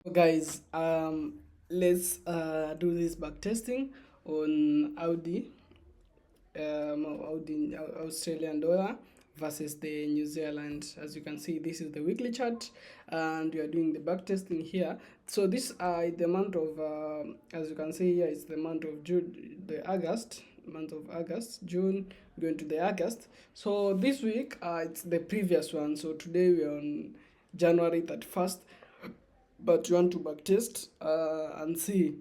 Guys, let's do this back testing on Audi Australian dollar versus the New Zealand. As you can see, this is the weekly chart, and we are doing the back testing here. So this the month of as you can see here, it's the month of June, the August month of August, June going to the August. So this week it's the previous one. So today we're on January 31st, but you want to backtest and see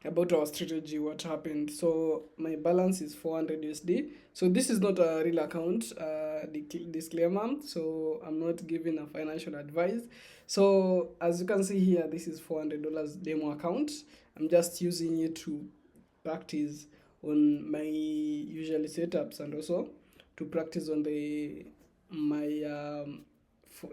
about our strategy, what happened. So my balance is 400 USD. So this is not a real account, disclaimer. So I'm not giving a financial advice. So as you can see here, this is $400 demo account. I'm just using it to practice on my usual setups, and also to practice on the my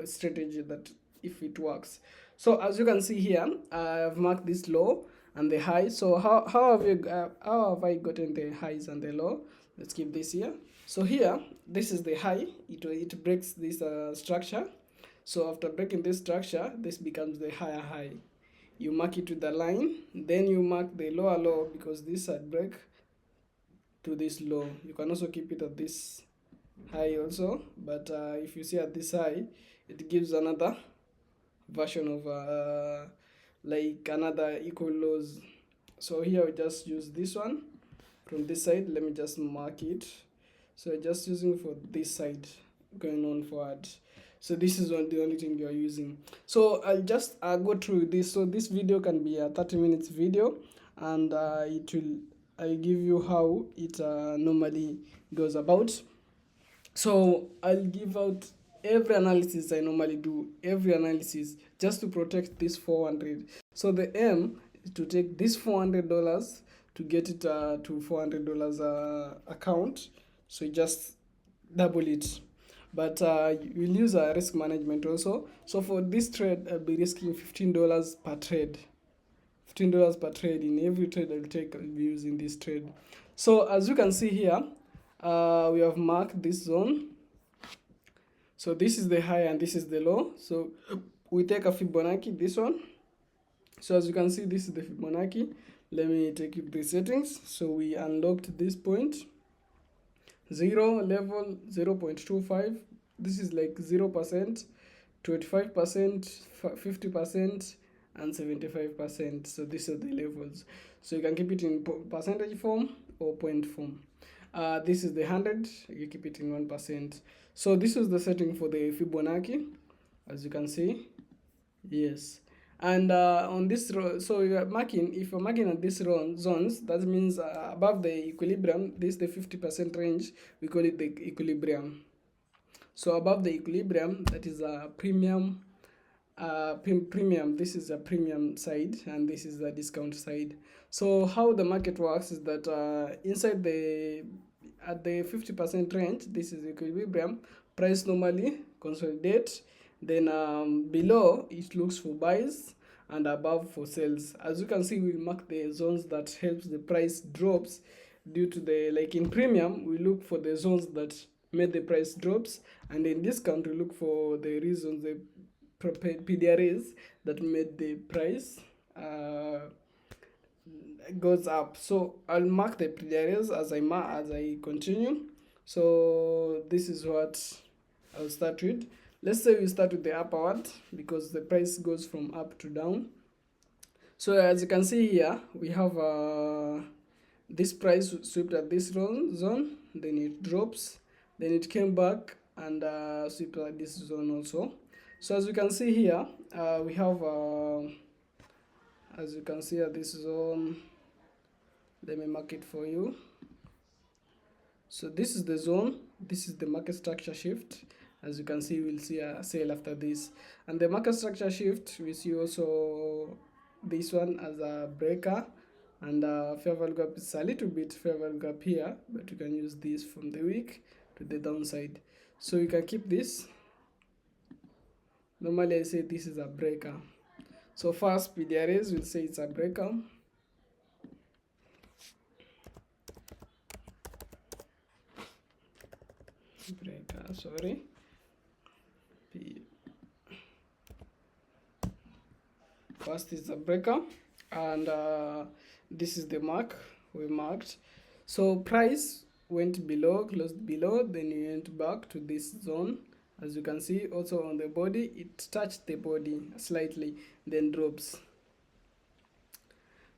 strategy that if it works. So as you can see here, I have marked this low and the high. So how have I gotten the highs and the low? Let's keep this here. So here, this is the high. It breaks this structure. So after breaking this structure, this becomes the higher high. You mark it with the line, then you mark the lower low, because this side break to this low. You can also keep it at this high also, but if you see at this high, it gives another version of like another equal lows. So here we just use this one from this side. Let me just mark it. So just using for this side going on forward. So this is the only thing you are using. So I'll just go through this. So this video can be a 30 minutes video, and I give you how it normally goes about. So I'll give out every analysis I normally do, every analysis, just to protect this 400. So the aim is to take this $400 to get it to $400 account. So you just double it. But you'll use risk management also. So for this trade, I'll be risking $15 per trade. $15 per trade in every trade I'll take. I'll be using this trade. So as you can see here, we have marked this zone. So this is the high and this is the low. So we take a Fibonacci, this one. So as you can see, this is the Fibonacci. Let me take you the settings. So we unlocked this point. 0 level 0.25. This is like 0%, 25%, 50%, and 75%. So these are the levels. So you can keep it in percentage form or point form. This is the 100, you keep it in 1%. So this is the setting for the Fibonacci, as you can see. Yes. And on this so you are marking, if you're marking at these zones, that means above the equilibrium, this is the 50% range, we call it the equilibrium. So above the equilibrium, that is a premium, this is a premium side, and this is the discount side. So how the market works is that inside at the 50% range, this is equilibrium, price normally consolidate, then below it looks for buys, and above for sales. As you can see, we mark the zones that helps the price drops due to the, like in premium, we look for the zones that made the price drops, and in discount we look for the reasons, the PDRs that made the price goes up. So I'll mark the PDRs as I continue. So this is what I'll start with. Let's say we start with the upward, because the price goes from up to down. So as you can see here, we have this price swept at this zone, then it drops, then it came back and swept at this zone also. So as you can see here, we have as you can see at this zone, let me mark it for you. So this is the zone, this is the market structure shift. As you can see, we'll see a sale after this, and the market structure shift, we see also this one as a breaker, and fair value gap is a little bit fair value gap here, but you can use this from the week to the downside. So you can keep this. Normally I say this is a breaker. So first PDRs will say it's a breaker. Sorry. First is the breaker, and this is the mark we marked. So price went below, closed below, then you went back to this zone. As you can see also on the body, it touched the body slightly, then drops.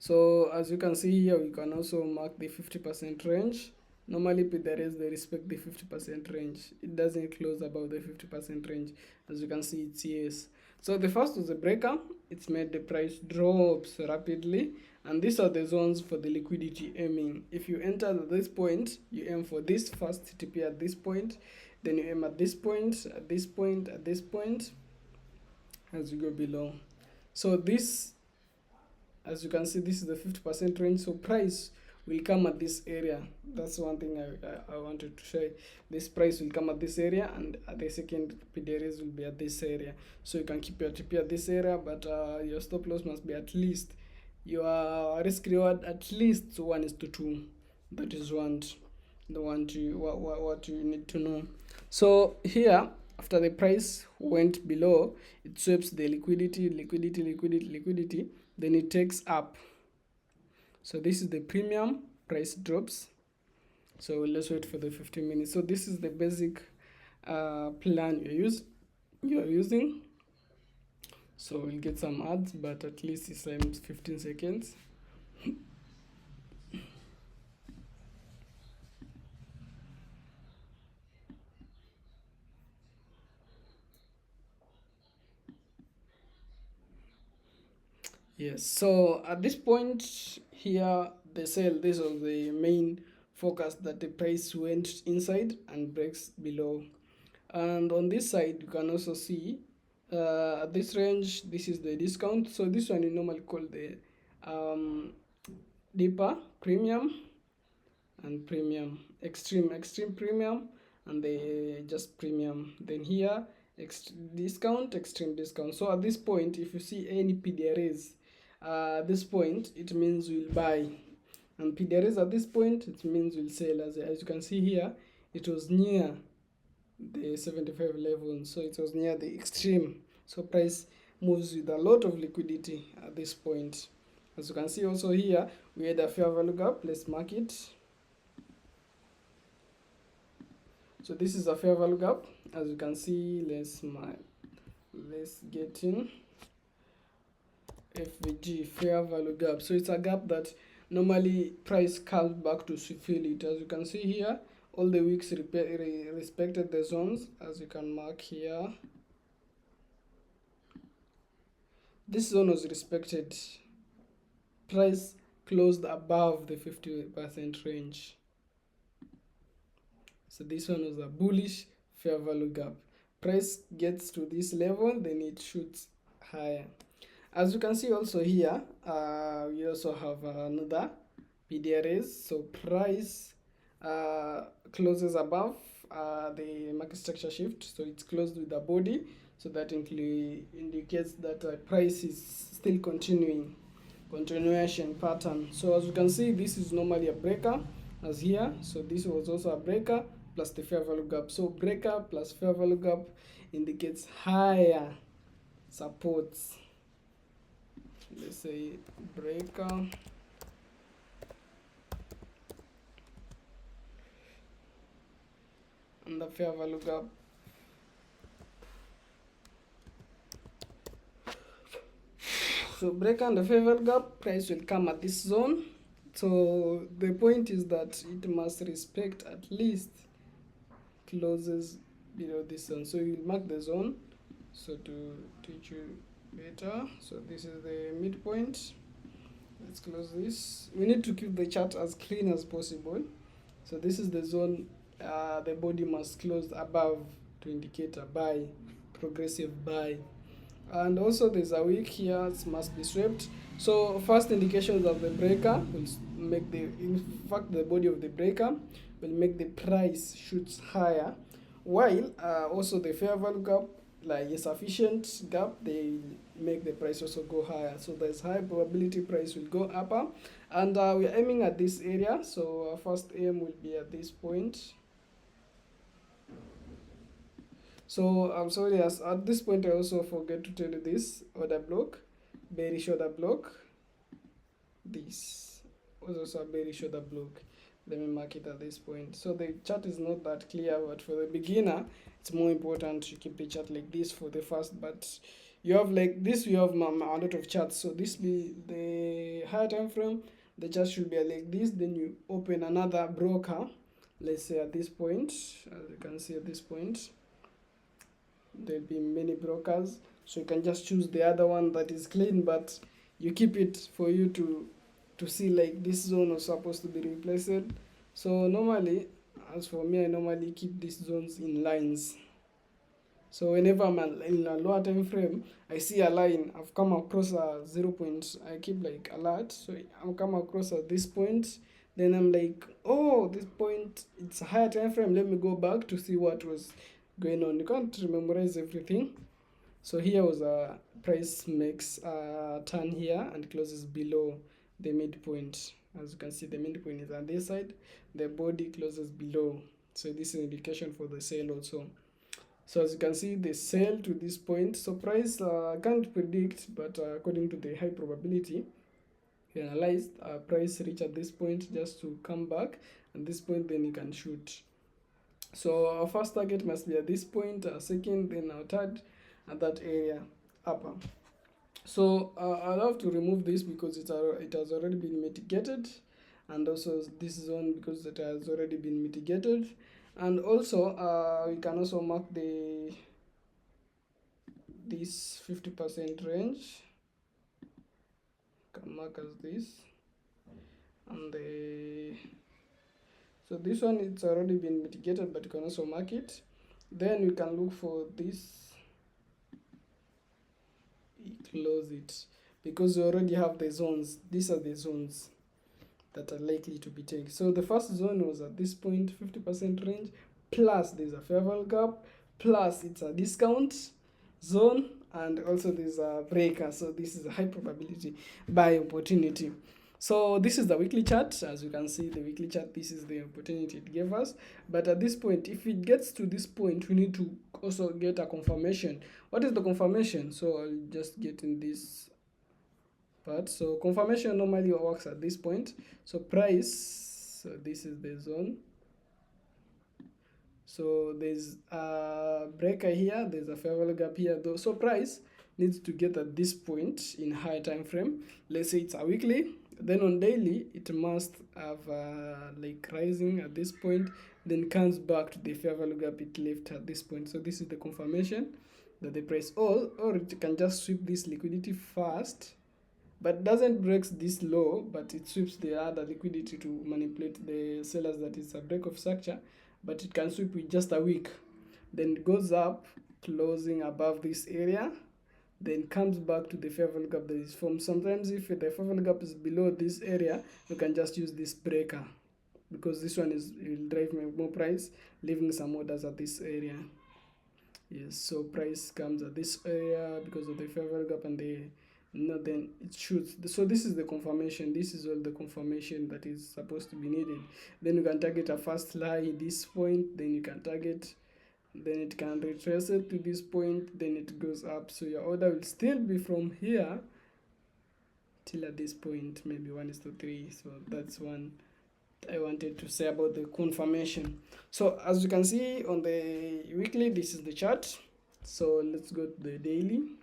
So as you can see here, we can also mark the 50% range. Normally PDRs, they respect the 50% range. It doesn't close above the 50% range. As you can see, it's yes. So the first was a breaker. It's made the price drops rapidly. And these are the zones for the liquidity aiming. If you enter at this point, you aim for this first TP at this point. Then you aim at this point, at this point, at this point, as you go below. So this, as you can see, this is the 50% range. So price will come at this area. That's one thing I wanted to show you. This price will come at this area, and the second PDRs will be at this area. So you can keep your TP at this area, but your stop loss must be at least, your risk reward at least 1:2. That is what you need to know. So here, after the price went below, it sweeps the liquidity, then it takes up. So this is the premium, price drops. So let's wait for the 15 minutes. So this is the basic plan you're using. So we'll get some ads, but at least it's 15 seconds. Yes, so at this point here, the sell, this was the main focus, that the price went inside and breaks below. And on this side, you can also see at this range, this is the discount. So this one is normally called the deeper premium and premium, extreme premium, and the just premium. Then here, discount, extreme discount. So at this point, if you see any PDRs at this point, it means we'll buy, and PDRs at this point, it means we'll sell. As you can see here, it was near the 75 level, so it was near the extreme. So price moves with a lot of liquidity at this point. As you can see also here, we had a fair value gap. Let's mark it. So this is a fair value gap. As you can see, let's get in FVG, fair value gap. So it's a gap that normally price comes back to fill it. As you can see here, all the wicks respected the zones, as you can mark here. This zone was respected. Price closed above the 50% range. So this one was a bullish fair value gap. Price gets to this level, then it shoots higher. As you can see also here, we also have another PDRs. So price closes above the market structure shift, so it's closed with the body, so that indicates that price is still continuation pattern. So as you can see, this is normally a breaker, as here. So this was also a breaker plus the fair value gap. So breaker plus fair value gap indicates higher supports. Let's say breaker and the fair value gap. So breaker and the fair value gap, price will come at this zone. So the point is that it must respect at least closes below this zone. So you'll mark the zone, so to teach you better. So this is the midpoint. Let's close this. We need to keep the chart as clean as possible. So this is the zone the body must close above to indicate a buy, progressive buy. And also there's a wick here, it must be swept. So first indications of the breaker will make in fact the body of the breaker will make the price shoots higher, while also the fair value gap, like a sufficient gap, they make the price also go higher. So there's high probability price will go upper, and we're aiming at this area. So our first aim will be at this point. So I'm sorry, as at this point I also forget to tell you this order block. very shoulder block. This was also a very shoulder block. Let me mark it at this point. So the chart is not that clear, but for the beginner, it's more important to keep the chart like this for the first. But you have like this, you have a lot of charts. So this be the higher time frame. The chart should be like this. Then you open another broker. Let's say at this point, as you can see at this point, there'll be many brokers. So you can just choose the other one that is clean, but you keep it for you to see like this zone was supposed to be replaced. So normally, as for me, I normally keep these zones in lines. So whenever I'm in a lower time frame, I see a line, I've come across a 0 point, I keep like alert. So I've come across at this point, then I'm like, oh, this point, it's a higher time frame. Let me go back to see what was going on. You can't memorize everything. So here was a price makes a turn here and closes below the midpoint. As you can see, the midpoint is on this side, the body closes below. So this is an indication for the sale also. So as you can see, the sell to this point. So price can't predict, but according to the high probability, you analyze price reach at this point just to come back. At this point, then you can shoot. So our first target must be at this point, second, then our third at that area upper. So I'll have to remove this because it has already been mitigated, and also this zone because it has already been mitigated. And also we can also mark this 50% range, can mark as this, and so this one it's already been mitigated, but you can also mark it. Then you can look for this, close it, because you already have the zones. These are the zones that are likely to be taken. So the first zone was at this point, 50% range, plus there's a fair value gap, plus it's a discount zone, and also there's a breaker. So this is a high probability buy opportunity. So this is the weekly chart. As you can see, the weekly chart, this is the opportunity it gave us. But at this point, if it gets to this point, we need to also get a confirmation. What is the confirmation? So I'll just get in this part. So confirmation normally works at this point. So price, so this is the zone. So there's a breaker here, there's a fair value gap here though. So price needs to get at this point in higher time frame. Let's say it's a weekly, then on daily it must have like rising at this point, then comes back to the fair value gap it left at this point. So this is the confirmation that the price or it can just sweep this liquidity first, but doesn't break this low, but it sweeps the other liquidity to manipulate the sellers. That is a break of structure, but it can sweep with just a week. Then it goes up, closing above this area, then comes back to the fair value gap that is formed. Sometimes if the fair value gap is below this area, you can just use this breaker, because this one will drive more price, leaving some orders at this area. Yes, so price comes at this area because of the fair value gap, and then it shoots. So this is the confirmation. This is all the confirmation that is supposed to be needed. Then you can target a first lie at this point, then you can target, then it can retrace it to this point, then it goes up. So your order will still be from here till at this point, maybe 1:3. So that's one I wanted to say about the confirmation. So as you can see on the weekly, this is the chart. So let's go to the daily.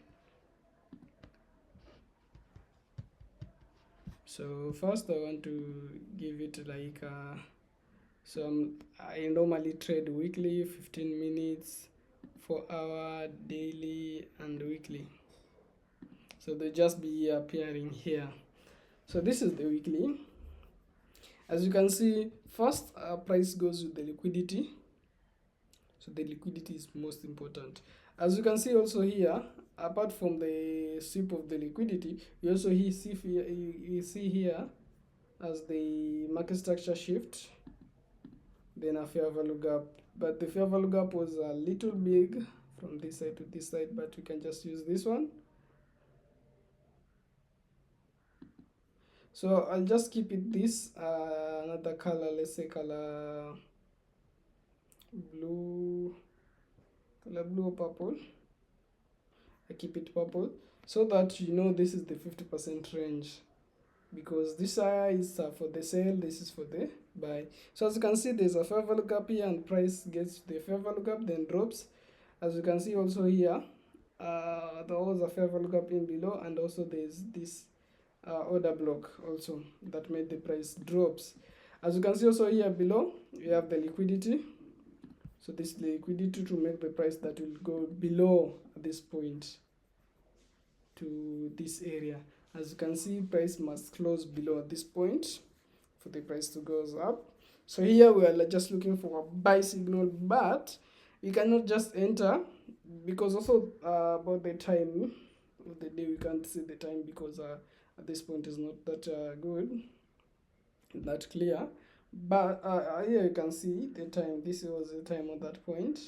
So first I want to give it like I normally trade weekly, 15 minutes, 4 hour, daily, and weekly. So they just be appearing here. So this is the weekly. As you can see, first price goes with the liquidity. So the liquidity is most important. As you can see also here, apart from the sweep of the liquidity, you also see here as the market structure shift, then a fair value gap. But the fair value gap was a little big from this side to this side, but we can just use this one. So I'll just keep it this another color, let's say color blue or purple. I keep it purple. so that you know this is the 50% range, because this is for the sell, this is for the buy. So as you can see, there's a fair value gap here, and price gets the fair value gap, then drops. As you can see also here, there was a fair value gap in below, and also there's this order block also that made the price drops. As you can see also here below, we have the liquidity. So this liquidity to make the price that will go below this point to this area. As you can see, price must close below this point for the price to go up. So here we are just looking for a buy signal, but we cannot just enter, because also about the time of the day, we can't see the time because at this point is not that good, that clear. But here you can see the time. This was the time at that point,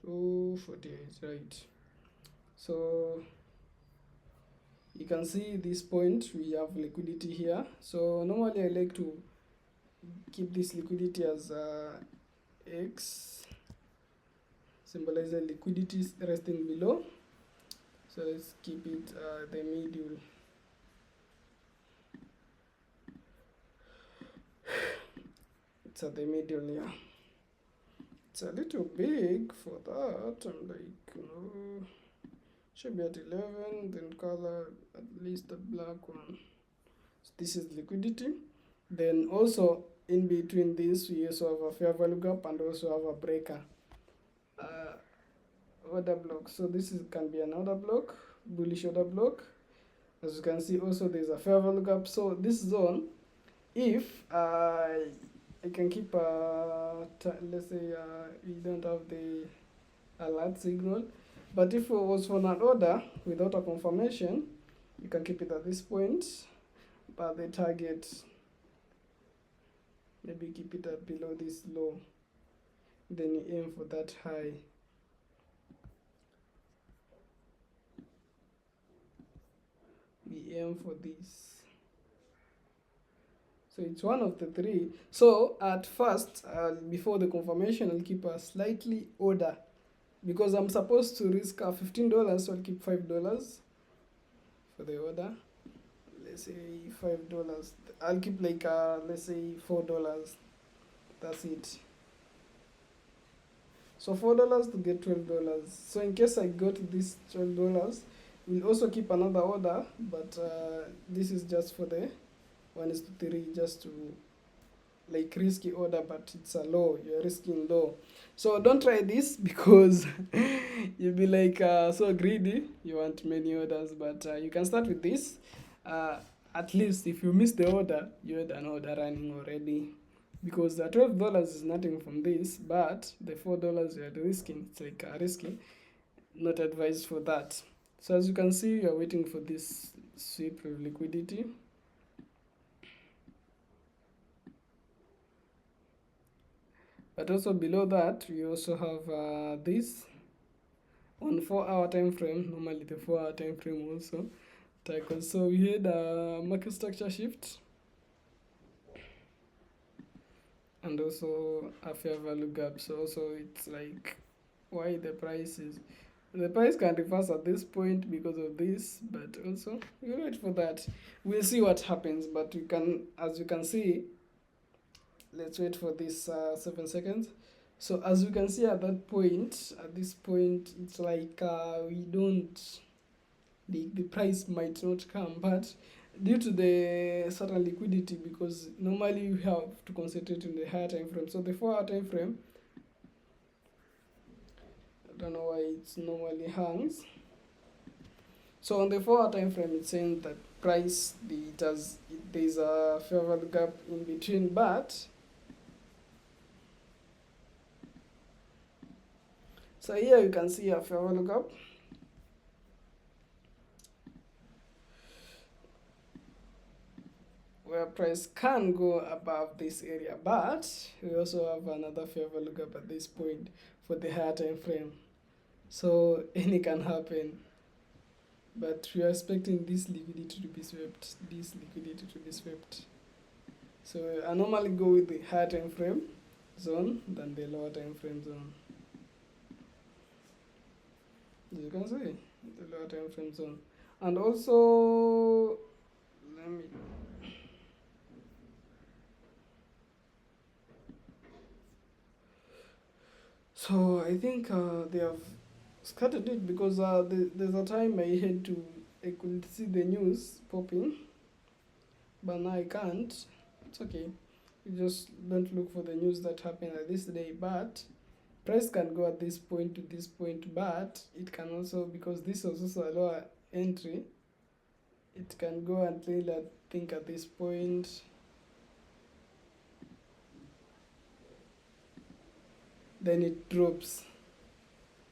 2:48, right? So you can see this point, we have liquidity here. So normally I like to keep this liquidity as X, symbolizing liquidity resting below. So let's keep it the middle. It's at the middle here. It's a little big for that. I'm like, no, should be at 11, then color at least the black one. So this is liquidity. Then also in between this, we also have a fair value gap and also have a breaker order block. So this can be an order block, bullish order block. As you can see, also there's a fair value gap. So this zone, if I can keep let's say we don't have the alert signal, but if it was for an order without a confirmation, you can keep it at this point, but the target, maybe keep it at below this low, then you aim for that high. We aim for this. So it's one of the three. So at first, before the confirmation, I'll keep a slightly order, because I'm supposed to risk $15, so I'll keep $5 for the order. Let's say $5. I'll keep like let's say $4. That's it. So $4 to get $12. So in case I got this $12, we'll also keep another order, but this is just for the 1:3, just to like risky order, but it's a low, you're risking low. So don't try this, because you'll be like so greedy, you want many orders. But you can start with this. At least if you miss the order, you had an order running already, because the $12 is nothing from this, but the $4 you're risking, it's like risky, not advised for that. So as you can see, you're waiting for this sweep of liquidity. But also below that, we also have this on 4-hour time frame. Normally the 4-hour time frame also tackles. So we had a market structure shift, and also a fair value gap. So also it's like why the price can reverse at this point because of this, but also we'll wait for that. We'll see what happens, but you can, as you can see, let's wait for this 7 seconds. So as you can see at that point, at this point, it's like we don't, the price might not come, but due to the certain liquidity, because normally you have to concentrate in the higher time frame. So the 4-hour time frame, I don't know why it's normally hangs. So on the 4-hour time frame, it's saying that price, there's a fair value gap in between, but so here you can see a fair value gap. Where price can go above this area, but we also have another fair value gap at this point for the higher time frame. So any can happen, but we are expecting this liquidity to be swept. So I normally go with the higher time frame zone than the lower time frame zone. as you can see, the lower time frame zone. And also, let me, so I think they have scattered it because there's a time I could see the news popping, but now I can't. It's okay. You just don't look for the news that happened at this day, but price can go at this point to this point, but it can also, because this was also a lower entry, it can go until I think at this point, then it drops.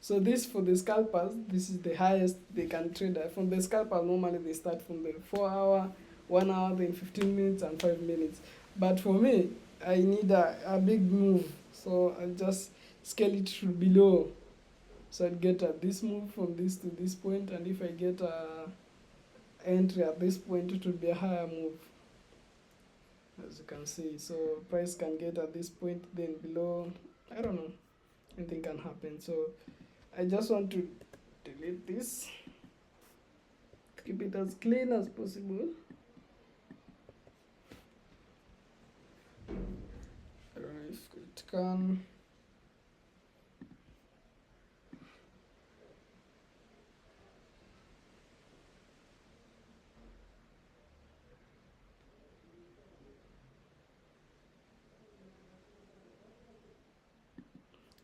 So this, for the scalpers, this is the highest they can trade at. From the scalpers, normally they start from the 4 hour, 1 hour, then 15 minutes and 5 minutes. But for me, I need a big move, so I'll just scale it to below. So I'd get at this move from this to this point, and if I get a entry at this point, it will be a higher move, as you can see. So price can get at this point, then below, I don't know, anything can happen. So I just want to delete this, keep it as clean as possible. I don't know if it can.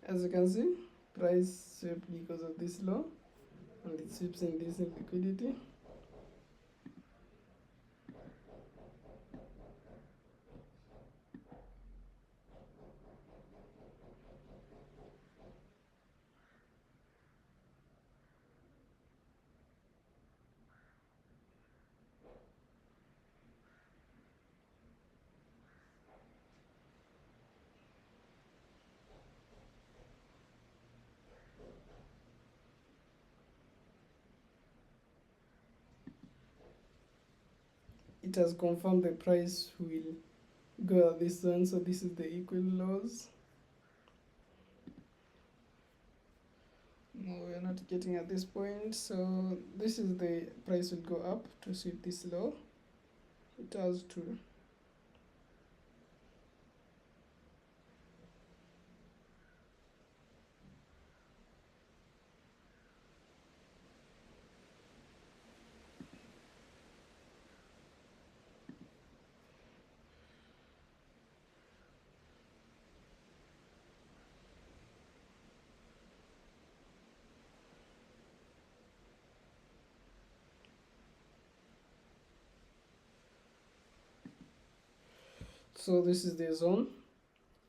As you can see, price swept because of this low, and it sweeps in this in liquidity. It has confirmed the price will go at this zone, so this is the equal lows. No, we are not getting at this point, so this is the price will go up to sweep this low. It has to. So this is the zone.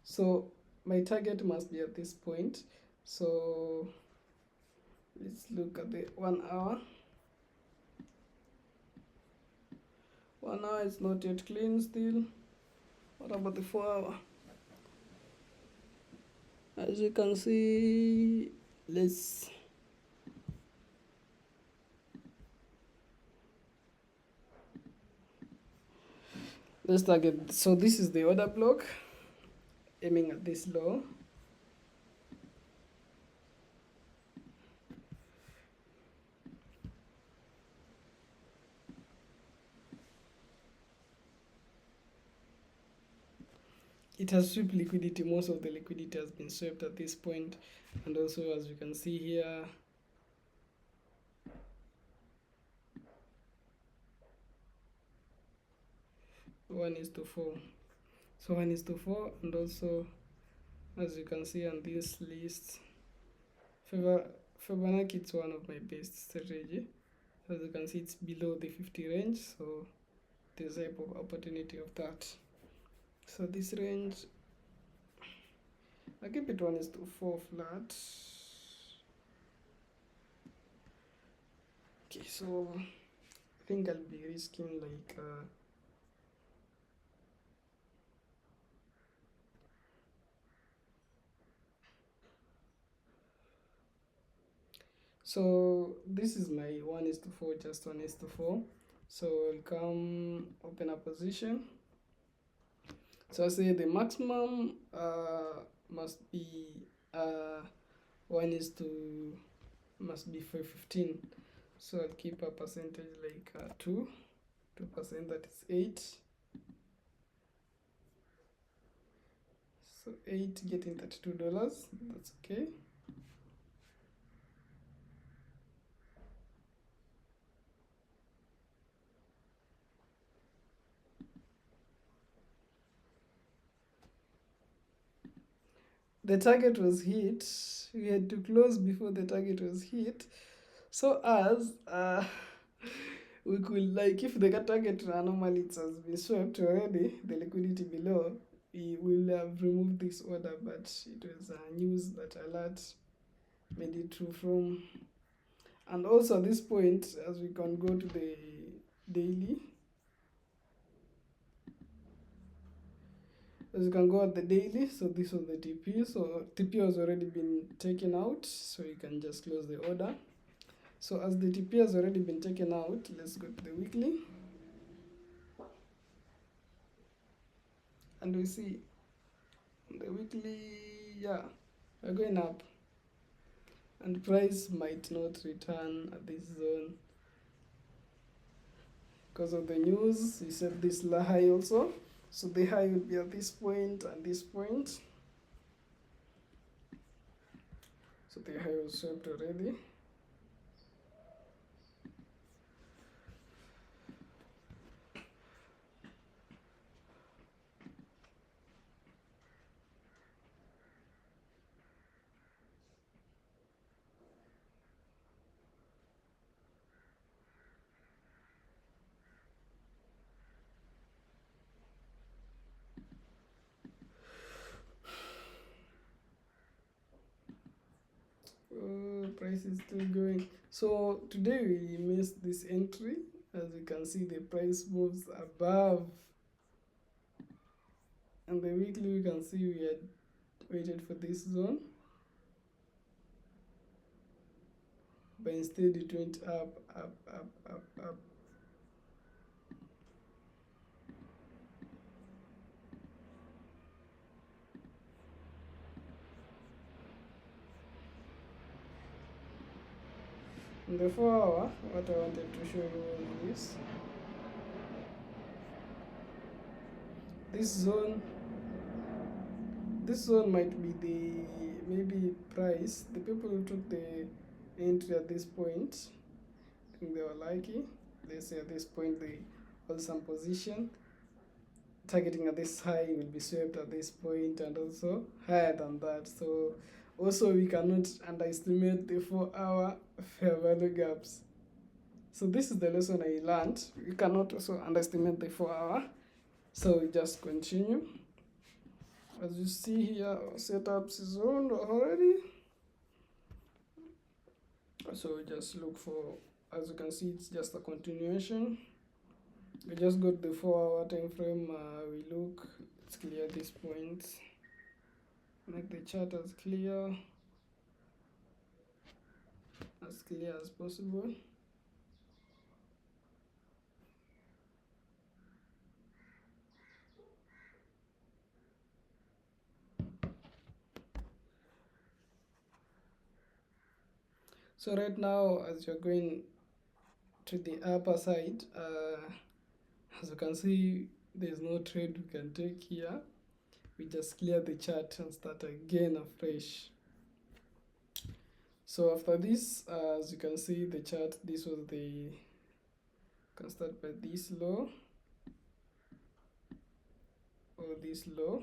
So my target must be at this point. So let's look at the 1 hour. 1 hour is not yet clean still. What about the 4 hour? As you can see, let's target. So this is the order block, aiming at this low. It has swept liquidity. Most of the liquidity has been swept at this point, and also as you can see here, one is to four. So 1:4, and also as you can see on this list, Fibonacci is one of my best strategy. As you can see, it's below the 50 range, so there's a opportunity of that. So this range, I keep it 1:4 flat. Okay, so I think I'll be risking like so this is my 1:4, just 1:4. So I'll come open a position. So I say the maximum must be 1:4. must be 515. So I'll keep a percentage like 2%, that is 8. So 8 getting $32, that's okay. The target was hit. We had to close before the target was hit. So as we could, like, if the target anomaly has been swept already, the liquidity below, we will have removed this order, but it was news that alert made it through from. And also at this point, as we can go to the daily, as you can go at the daily, so this was the TP, so TP has already been taken out, so you can just close the order. So as the TP has already been taken out, let's go to the weekly. And we see the weekly, yeah, we're going up. And price might not return at this zone because of the news. We set this high also. So the high would be at this point and this point. So the high was swept already. Price is still going. So today we missed this entry. As you can see, the price moves above. And the weekly, we can see we had waited for this zone, but instead it went up, up, up, up, up. In the 4 hour, what I wanted to show you was this. This zone might be the maybe price. The people who took the entry at this point, I think they were lucky. They say at this point they hold some position. Targeting at this high will be swept at this point and also higher than that. So also we cannot underestimate the 4-hour fair value gaps. So this is the lesson I learned. You cannot also underestimate the 4-hour. So we just continue. As you see here, our setups is on already. So we just look for, as you can see, it's just a continuation. We just got the 4-hour time frame. We look, it's clear at this point. Make the chart as clear as possible. So right now, as you're going to the upper side, as you can see, there's no trade we can take here. We just clear the chart and start again afresh. So after this, as you can see the chart, this was the, can start by this low or this low.